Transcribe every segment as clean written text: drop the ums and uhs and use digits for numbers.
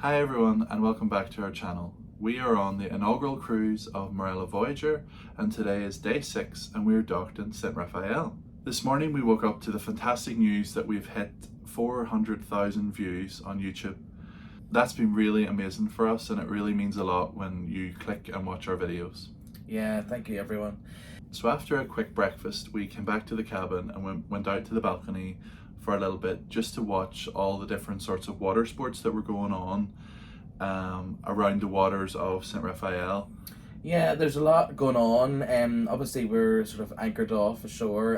Hi everyone and welcome back to our channel. We are on the inaugural cruise of Marella Voyager and today is day 6 and we're docked in St Raphael. This morning we woke up to the fantastic news that we've hit 400,000 views on YouTube. That's been really amazing for us and it really means a lot when you click and watch our videos. Yeah, thank you everyone. So after a quick breakfast we came back to the cabin and went out to the balcony for a little bit just to watch all the different sorts of water sports that were going on around the waters of St Raphael. Yeah, there's a lot going on. Obviously we're sort of anchored off ashore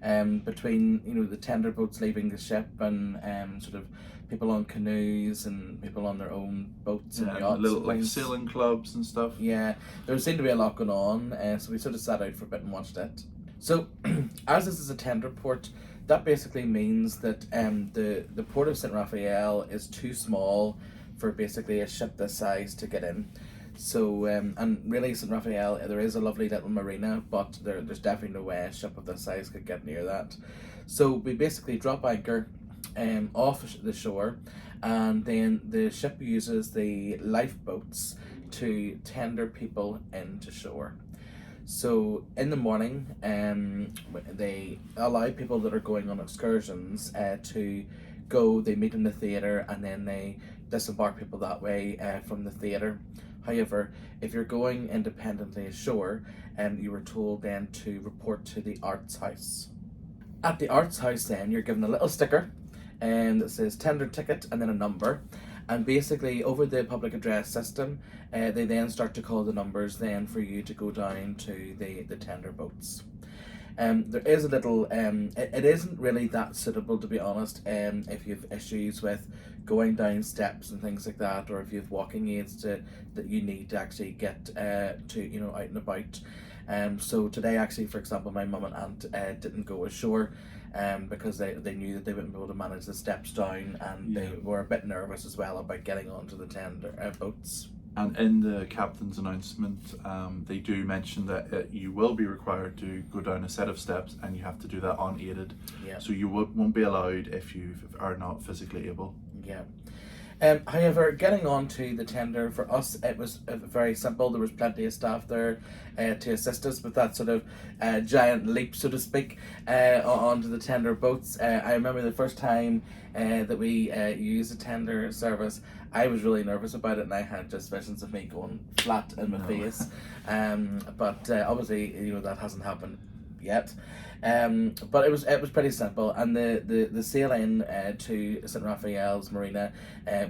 and between the tender boats leaving the ship and sort of people on canoes and people on their own boats and yachts, little and like things. sailing clubs and stuff. Yeah, there seemed to be a lot going on, so we sort of sat out for a bit and watched it. So, as this is a tender port, that basically means that the port of St Raphael is too small for basically a ship this size to get in. So, and really St Raphael, there is a lovely little marina, but there's definitely no way a ship of this size could get near that. So we basically drop anchor off the shore, and then the ship uses the lifeboats to tender people into shore. So in the morning, they allow people that are going on excursions to go. They meet in the theatre, and then they disembark people that way from the theatre. However, if you're going independently ashore, you were told then to report to the arts house. At the arts house, then you're given a little sticker, that says tender ticket and then a number. And basically, over the public address system, they then start to call the numbers then for you to go down to the tender boats. There is a little, it isn't really that suitable, to be honest, if you have issues with going down steps and things like that, or if you have walking aids that you need to actually get to out and about. So today, actually, for example, my mum and aunt didn't go ashore because they knew that they wouldn't be able to manage the steps down, and they were a bit nervous as well about getting onto the tender boats. And in the captain's announcement, they do mention that you will be required to go down a set of steps and you have to do that unaided. Yeah. So you won't be allowed if you are not physically able. Yeah. However, getting onto the tender for us, it was very simple. There was plenty of staff there to assist us with that sort of giant leap, so to speak, onto the tender boats. I remember the first time that we used a tender service, I was really nervous about it, and I had just visions of me going flat in my face. But obviously, that hasn't happened yet. But it was pretty simple, and the sail in to St Raphael's marina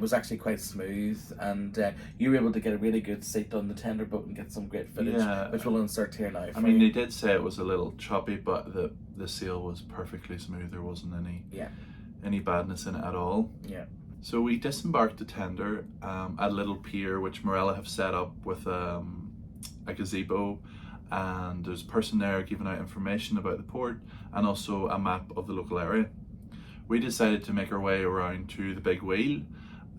was actually quite smooth, and you were able to get a really good seat on the tender boat and get some great footage, which we'll insert here now. I mean, they did say it was a little choppy, but the sail was perfectly smooth. There wasn't any badness in it at all. Yeah. So we disembarked the tender at a little pier which Marella have set up with a gazebo, and there's a person there giving out information about the port and also a map of the local area. We decided to make our way around to the big wheel,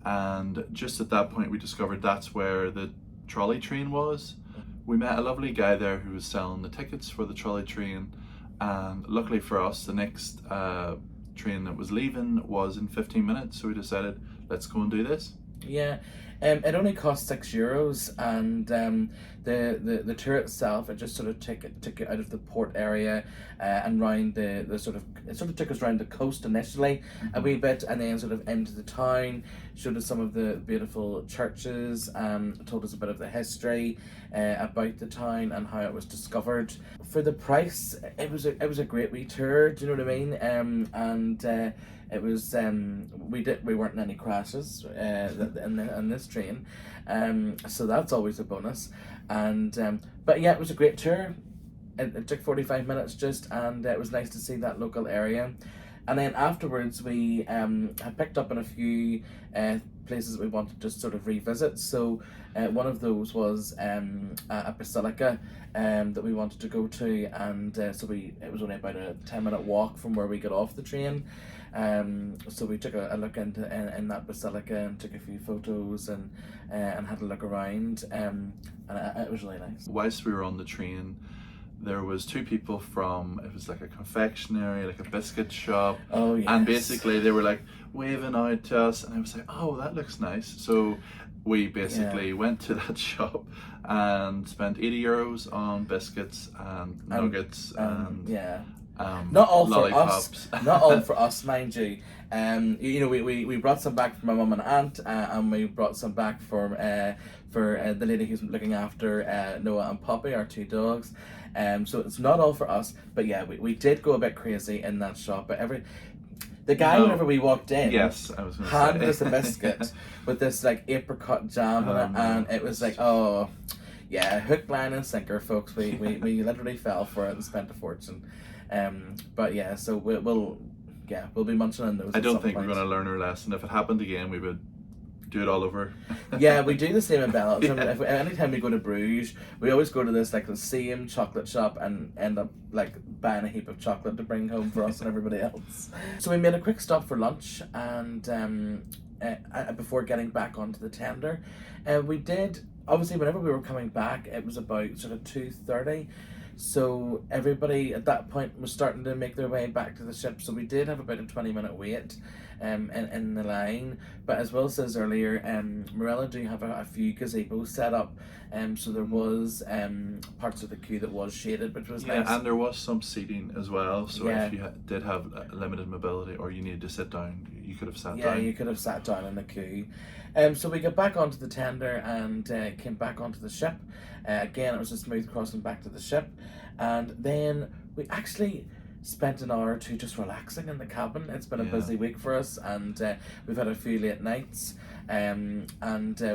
and just at that point we discovered that's where the trolley train was. We met a lovely guy there who was selling the tickets for the trolley train, and luckily for us the next train that was leaving was in 15 minutes, so we decided let's go and do this. Yeah, it only cost €6, and the tour itself, it just sort of took it out of the port area and round it sort of took us around the coast initially a wee bit, and then sort of into the town, showed us some of the beautiful churches, told us a bit of the history about the town and how it was discovered. For the price, it was a great wee tour. Do you know what I mean? And it was we weren't in any crashes in this train, so that's always a bonus. And but yeah, it was a great tour. It took 45 minutes just, and it was nice to see that local area. And then afterwards we had picked up on a few places that we wanted to sort of revisit. So one of those was a basilica that we wanted to go to, and so it was only about a 10-minute walk from where we got off the train. So we took a look in that basilica and took a few photos and had a look around, and it was really nice. Whilst we were on the train, there was two people from, it was like a confectionery, like a biscuit shop. Oh, yes. And basically they were like waving out to us, and I was like, oh, that looks nice. So we basically went to that shop and spent €80 on biscuits and nuggets and not all lollipops. for us, not all for us, mind you. You know, we brought some back for my mum and aunt, and we brought some back for the lady who's looking after Noah and Poppy, our two dogs. So it's not all for us, but yeah, we did go a bit crazy in that shop. But the guy, whenever we walked in, yes, I was handed us a biscuit with this like apricot jam in it, and it was like, oh, yeah, hook, line, and sinker, folks. We literally fell for it and spent a fortune. But yeah, so we'll be munching on those. I don't think we're going to learn our lesson. If it happened again, we would do it all over. Yeah, we do the same in Belgium. Yeah. Anytime we go to Bruges, we always go to this like the same chocolate shop and end up like buying a heap of chocolate to bring home for us and everybody else. So we made a quick stop for lunch, and before getting back onto the tender, we did, obviously whenever we were coming back, it was about sort of 2:30. So everybody at that point was starting to make their way back to the ship. So we did have about a 20-minute wait in the line. But as Will says earlier, Marella do have a few gazebos set up. So there was parts of the queue that was shaded, which was nice. And there was some seating as well. So Yeah. if you did have limited mobility or you needed to sit down, you could have sat down. Yeah, you could have sat down in the queue. So we got back onto the tender and came back onto the ship. Again, it was a smooth crossing back to the ship. And then we actually spent an hour or two just relaxing in the cabin. It's been a busy week for us, and we've had a few late nights. And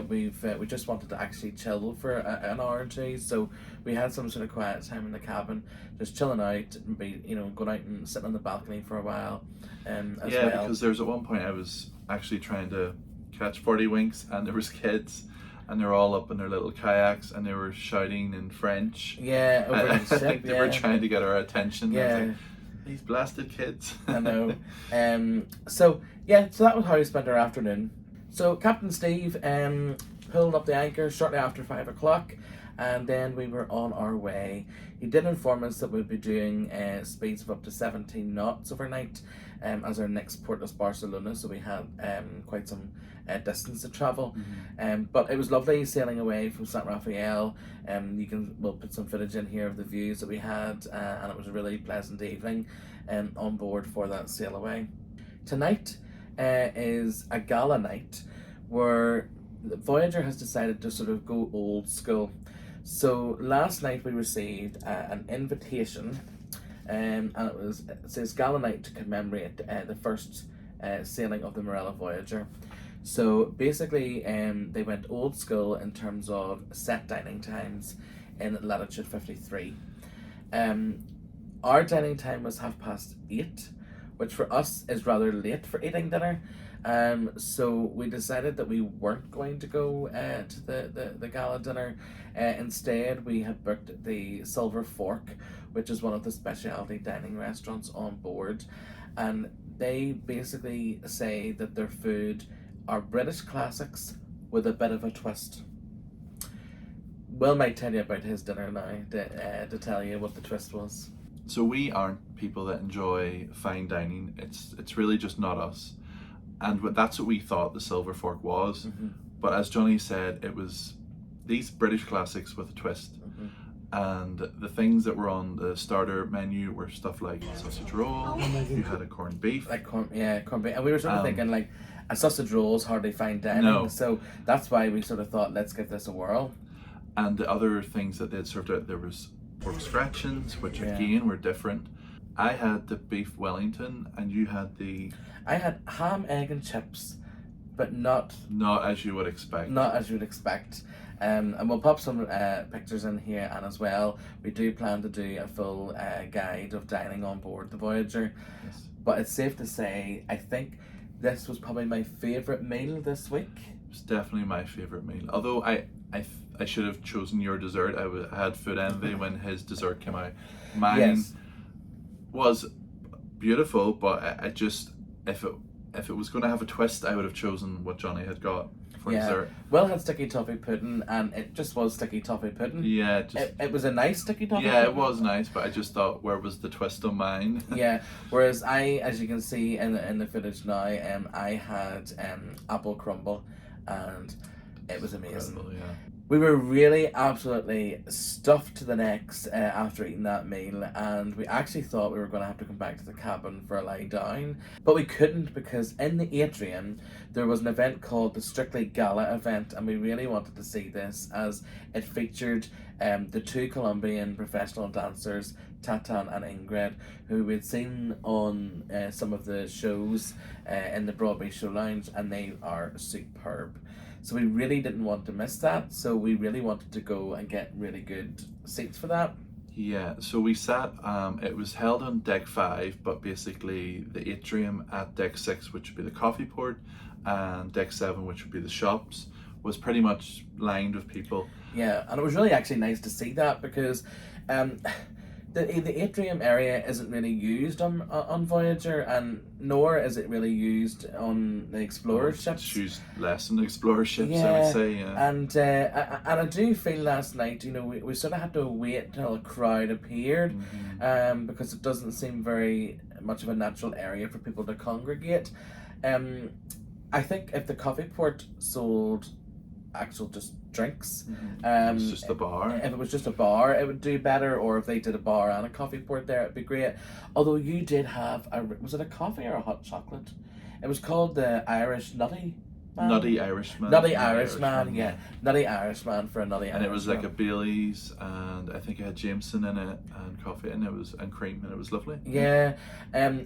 we just wanted to actually chill for an hour or two. So we had some sort of quiet time in the cabin, just chilling out, and going out and sitting on the balcony for a while. As well. Because there's at one point I was actually trying to catch 40 winks, and there was kids, and they were all up in their little kayaks, and they were shouting in French. Yeah, over the ship. They were trying to get our attention. Yeah. I was like, these blasted kids. I know. So that was how we spent our afternoon. So Captain Steve pulled up the anchor shortly after 5 o'clock, and then we were on our way. He did inform us that we'd be doing speeds of up to 17 knots overnight, as our next port is Barcelona, so we had quite some distance to travel. But it was lovely sailing away from St Raphael. We'll put some footage in here of the views that we had, and it was a really pleasant evening on board for that sail away. Tonight is a gala night where Voyager has decided to sort of go old school. So last night we received an invitation, and it says gala night to commemorate the first sailing of the Marella Voyager. So basically they went old school in terms of set dining times in latitude 53. Our dining time was 8:30, which for us is rather late for eating dinner. So we decided that we weren't going to go to the gala dinner. Instead, we had booked the Silver Fork, which is one of the specialty dining restaurants on board, and they basically say that their food are British classics with a bit of a twist. Will might tell you about his dinner now to tell you what the twist was. So we aren't people that enjoy fine dining. It's really just not us. And that's what we thought the Silver Fork was. But as Johnny said, it was these British classics with a twist. And the things that were on the starter menu were stuff like sausage roll, you had a corned beef. Corned beef. And we were sort of thinking like a sausage roll is hardly fine dining. No. So that's why we sort of thought, let's give this a whirl. And the other things that they'd served out, there was pork scratchings, which again were different. I had the beef Wellington, and you had I had ham, egg, and chips, but not as you would expect. Not as you would expect. And we'll pop some pictures in here, and as well, we do plan to do a full guide of dining on board the Voyager. Yes. But it's safe to say, I think this was probably my favourite meal this week. It's definitely my favourite meal. Although I should have chosen your dessert. I had food envy when his dessert came out. Mine was beautiful, but if it was going to have a twist, I would have chosen what Johnny had got for Yeah. dessert. Will had sticky toffee pudding, and it just was sticky toffee pudding. Yeah, just It was a nice sticky toffee yeah, pudding. it was nice, but I just thought, where was the twist on mine? Yeah, whereas I, as you can see in the footage now, I had apple crumble, and it was amazing. Incredible, yeah. We were really absolutely stuffed to the necks after eating that meal, and we actually thought we were going to have to come back to the cabin for a lie down, but we couldn't, because in the Atrium there was an event called the Strictly Gala event, and we really wanted to see this as it featured the two Colombian professional dancers, Tatan and Ingrid, who we'd seen on some of the shows in the Broadway Show Lounge, and they are superb. So we really didn't want to miss that, so we really wanted to go and get really good seats for that. Yeah, so we sat, it was held on deck 5, but basically the atrium at deck 6, which would be the coffee port, and deck 7, which would be the shops, was pretty much lined with people. Yeah, and it was really actually nice to see that, because the atrium area isn't really used on Voyager, and nor is it really used on the Explorer ships. It's used less on the Explorer ships, I Yeah, would say, yeah. and I do feel last night, you know, we sort of had to wait till a crowd appeared, because it doesn't seem very much of a natural area for people to congregate. I think if the coffee port sold actual just drinks, It was just the bar. if it was just a bar, it would do better, or if they did a bar and a coffee port there, it'd be great. Although you did have was it a coffee or a hot chocolate? It was called the Irish Nutty Man? Nutty Irishman. Nutty Irishman, yeah. Nutty Irishman for a Nutty Irishman. And it was like a Bailey's, and I think it had Jameson in it, and coffee, and cream, and it was lovely. Yeah,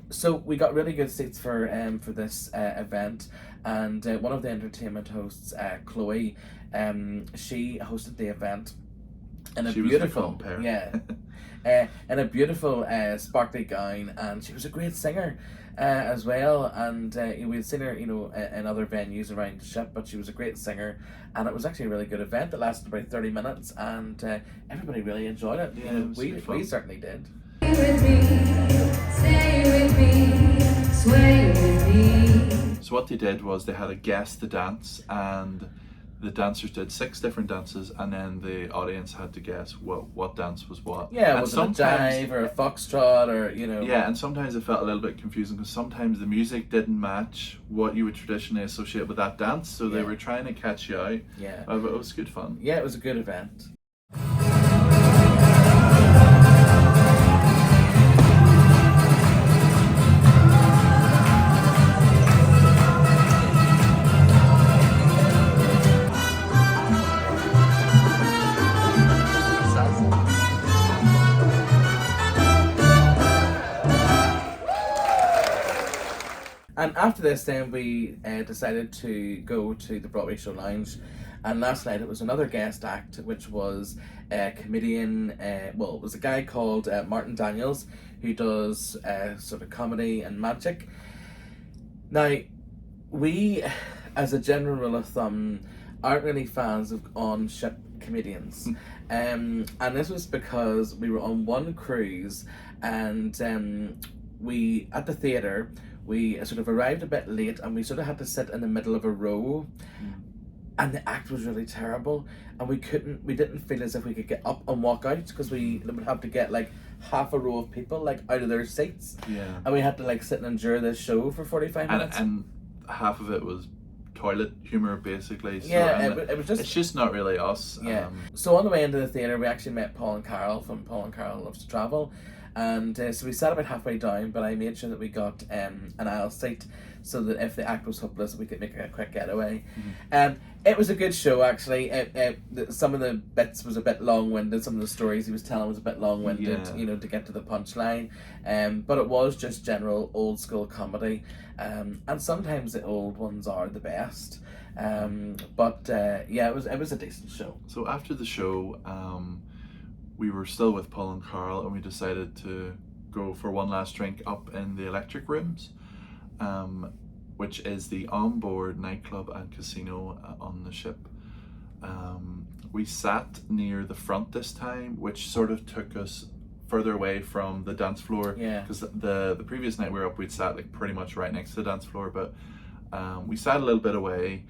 so we got really good seats for this event, and one of the entertainment hosts, Chloe, she hosted the event in a She was the beautiful, compere. yeah, in a beautiful sparkly gown, and she was a great singer as well. And we'd seen her, you know, in other venues around the ship, but she was a great singer, and it was actually a really good event that lasted about 30 minutes, and everybody really enjoyed it. Yeah, You know, it was good fun. we certainly did. So what they did was they had a guest to dance, and the dancers did 6 different dances, and then the audience had to guess what dance was what. Yeah, and was it a jive or a foxtrot, or, you know? Yeah, and sometimes it felt a little bit confusing, because sometimes the music didn't match what you would traditionally associate with that dance, so they Yeah. were trying to catch you out. Yeah. But it was good fun. Yeah, it was a good event. And after this, then we decided to go to the Broadway Show Lounge, and last night it was another guest act, which was a comedian. Well, it was a guy called Martin Daniels, who does sort of comedy and magic. Now, we, as a general rule of thumb, aren't really fans of on-ship comedians, and this was because we were on one cruise, and we at the theatre. We sort of arrived a bit late, and we sort of had to sit in the middle of a row, and the act was really terrible, and we didn't feel as if we could get up and walk out, because we would have to get like half a row of people like out of their seats, Yeah. and we had to like sit and endure this show for 45 minutes. And half of it was toilet humor, basically. So, Yeah, and it was just... it's just not really us. Yeah. So on the way into the theatre, we actually met Paul and Carole from Paul and Carole Loves to Travel. And so we sat about halfway down, but I made sure that we got an aisle seat, so that if the act was hopeless, we could make a quick getaway. It was a good show, actually. Some of the bits was a bit long-winded. Some of the stories he was telling was a bit long-winded, Yeah. you know, to get to the punchline. But it was just general old-school comedy. And sometimes the old ones are the best. But yeah, it was a decent show. So after the show, we were still with Paul and Carole, and we decided to go for one last drink up in the electric rooms, which is the onboard nightclub and casino on the ship. We sat near the front this time, which sort of took us further away from the dance floor. Yeah. Because the previous night we were up, we'd sat like pretty much right next to the dance floor, but we sat a little bit away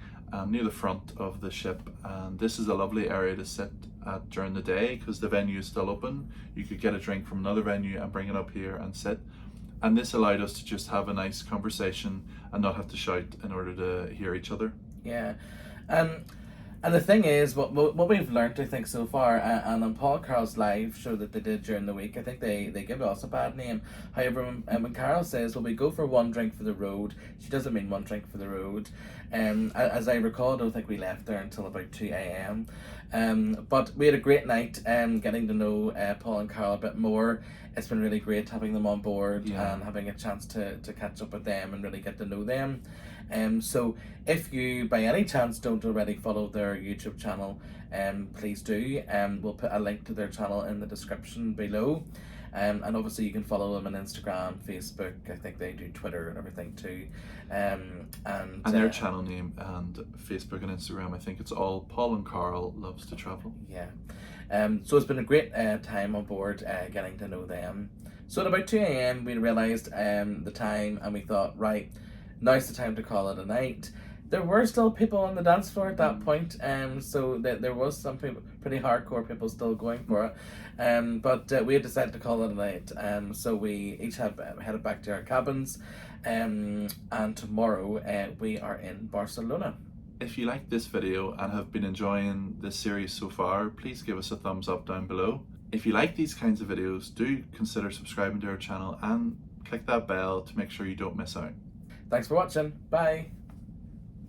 near the front of the ship, and this is a lovely area to sit at during the day because the venue is still open. You could get a drink from another venue and bring it up here and sit, and this allowed us to just have a nice conversation and not have to shout in order to hear each other. Yeah. And the thing is, what we've learned, I think, so far, and on Paul and Carole's live show that they did during the week, I think they give us a bad name. However, when Carole says, well, we go for one drink for the road, she doesn't mean one drink for the road. As I recall, I don't think we left there until about 2 a.m. But we had a great night getting to know Paul and Carole a bit more. It's been really great having them on board and having a chance to catch up with them and really get to know them. So if you by any chance don't already follow their YouTube channel, please do. We'll put a link to their channel in the description below. And obviously you can follow them on Instagram, Facebook, I think they do Twitter and everything too. And their channel name and Facebook and Instagram, I think it's all Paul and Carole Loves to Travel. Yeah. So it's been a great time on board getting to know them. So at about 2 a.m. we realised the time, and we thought, right, now's the time to call it a night. There were still people on the dance floor at that point, so there was some people, pretty hardcore people still going for it, but we had decided to call it a night, so we each have headed back to our cabins, and tomorrow we are in Barcelona. If you like this video and have been enjoying this series so far, please give us a thumbs up down below. If you like these kinds of videos, do consider subscribing to our channel and click that bell to make sure you don't miss out. Thanks for watching. Bye.